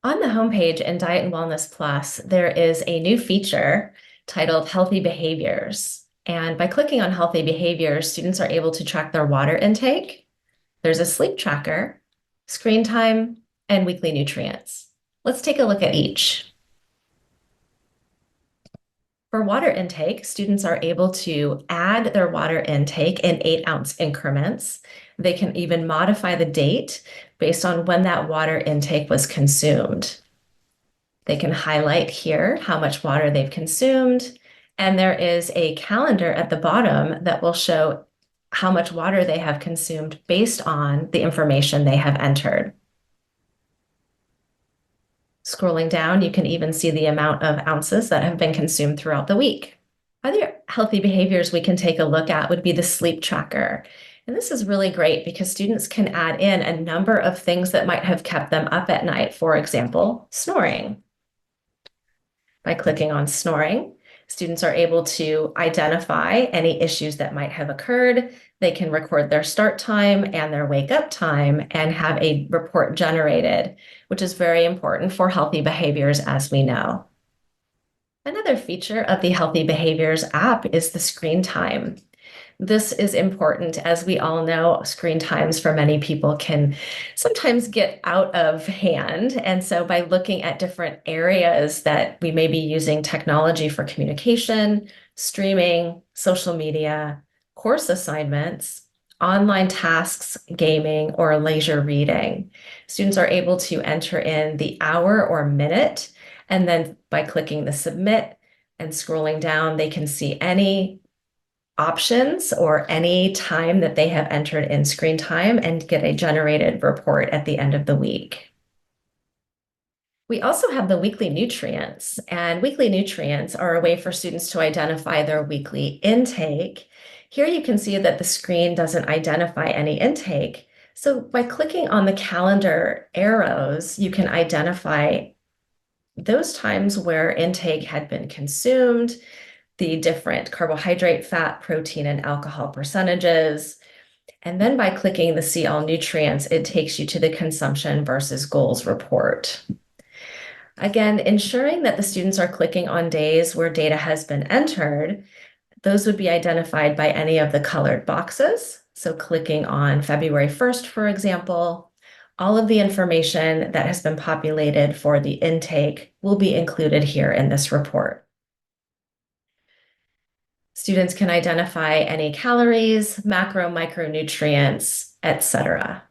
On the homepage in Diet and Wellness Plus, there is a new feature titled Healthy Behaviors. And by clicking on Healthy Behaviors, students are able to track their water intake. There's a sleep tracker, screen time, and weekly nutrients. Let's take a look at each. For water intake, students are able to add their water intake in 8-ounce increments. They can even modify the date based on when that water intake was consumed. They can highlight here how much water they've consumed, and there is a calendar at the bottom that will show how much water they have consumed based on the information they have entered. Scrolling down, you can even see the amount of ounces that have been consumed throughout the week. Other healthy behaviors we can take a look at would be the sleep tracker. And this is really great because students can add in a number of things that might have kept them up at night. For example, snoring. By clicking on snoring, students are able to identify any issues that might have occurred. They can record their start time and their wake up time and have a report generated, which is very important for healthy behaviors, as we know. Another feature of the Healthy Behaviors app is the screen time. This is important. As we all know, screen times for many people can sometimes get out of hand. And so by looking at different areas that we may be using technology for communication, streaming, social media, course assignments, online tasks, gaming, or leisure reading, students are able to enter in the hour or minute. And then by clicking the submit and scrolling down, they can see any options or any time that they have entered in screen time and get a generated report at the end of the week. We also have the weekly nutrients, and weekly nutrients are a way for students to identify their weekly intake. Here you can see that the screen doesn't identify any intake. So by clicking on the calendar arrows, you can identify those times where intake had been consumed, the different carbohydrate, fat, protein, and alcohol percentages. And then by clicking the See All Nutrients, it takes you to the consumption versus goals report. Again, ensuring that the students are clicking on days where data has been entered, those would be identified by any of the colored boxes. So clicking on February 1st, for example, all of the information that has been populated for the intake will be included here in this report. Students can identify any calories, macro, micronutrients, etc.